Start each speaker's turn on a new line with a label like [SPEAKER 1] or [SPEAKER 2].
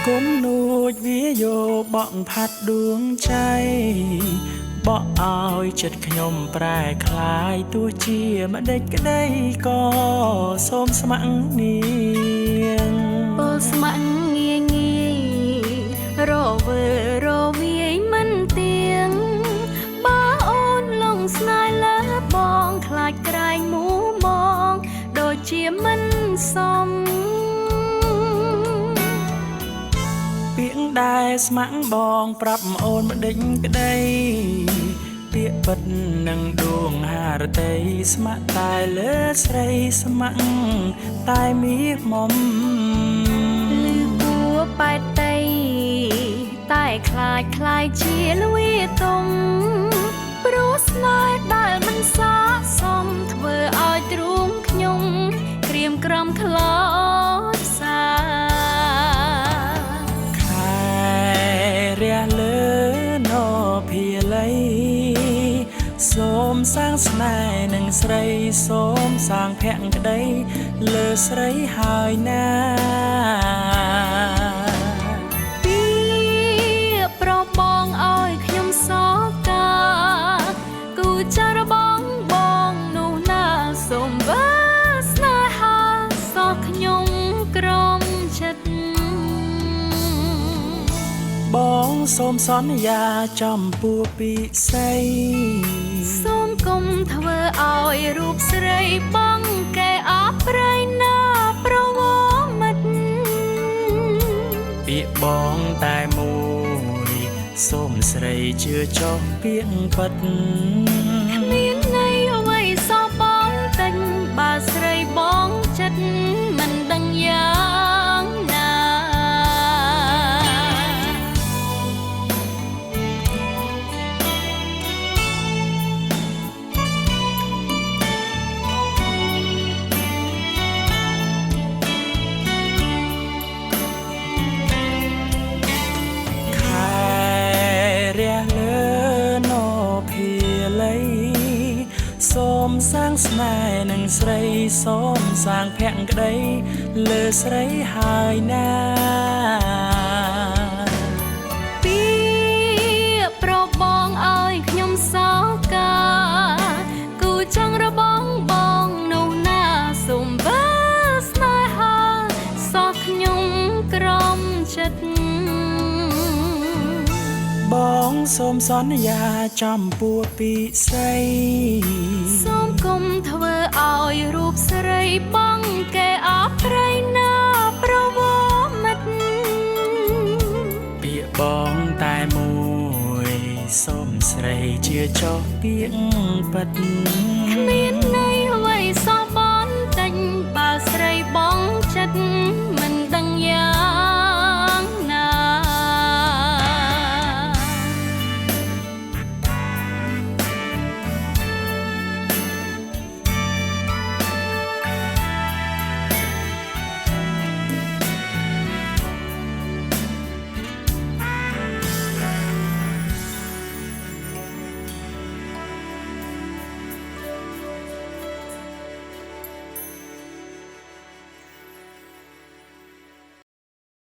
[SPEAKER 1] គុំនួចវាយកបក់ផាត់ដួងใจបក់ឲ្យចិត្តខ្ញុំប្រែคล้ายទោះជាម្ដេចក្ដីក៏សូមស្ម័គ្រនាង
[SPEAKER 2] ពោលស្ម័គ្រងាយងាយរវើរវាយមិនទៀងបើអូនលងស្នេហ៍លើបងខ្លាចក្រែងមួមងដូចជាមិនសម
[SPEAKER 1] ពាក្យដែលស្ម័គ្របងប្រាប់អូនម្ដេចក្ដីពាក្យពិតនឹងដួងហារតីស្ម័គ្រតែលើស្រីស្ម័គ្រតែមាសមុំ
[SPEAKER 2] លឺពួរបែតតីតែខ្លាចខ្លាយជាលវីទុំព្រោះស្នេហ៍ដែលមិនស័ក្តិសមធ្វើឲ្យទ្រូងខ្ញុំក្រៀមក្រំខ្លោចផ្សា
[SPEAKER 1] ខែរះលើណភាលីសូមសាងស្នេហ៍នឹងស្រីសូមសាងភក្តីលើស្រីហើយណា
[SPEAKER 2] ពីប្របងឲ្យខ្ញុំសោកាគូចារបងបងនោះណាសូមវាស្នេហាសោះខ្ញុំក្រំចិត្ត
[SPEAKER 1] បងសូមសន្យាចំពោះពិសី
[SPEAKER 2] សូមកុំធ្វើឲ្យរូបស្រីបងកែអប្រៃណាប្រវមិត្ត
[SPEAKER 1] ពាក្យបងតែមួយសូមស្រីជឿចុះពាក្យពិត
[SPEAKER 2] គ្មានន័យអ្វីសោះបងតិចបើស្រីបងចិត្តមិនដឹងយ៉ាងណា
[SPEAKER 1] សូមសាងស្នេហ៍នឹងស្រីសូមសាងភក្តីលើស្រីហើយណា
[SPEAKER 2] ពីប្របងឲ្យខ្ញុំសោកាគូចង់របងបងនោះណាសូមបើស្នេហាសោះខ្ញុំក្រំចិត្ត
[SPEAKER 1] បងសូមសន្យាចំពោះពិសី
[SPEAKER 2] សូមកុំធ្វើឲ្យរូបស្រីបងកែអប្រៃណាប្រវមិត្ត
[SPEAKER 1] ពាក្យបងតែមួយសូមស្រីជឿចុះពាក្យពិត
[SPEAKER 2] គ្មាន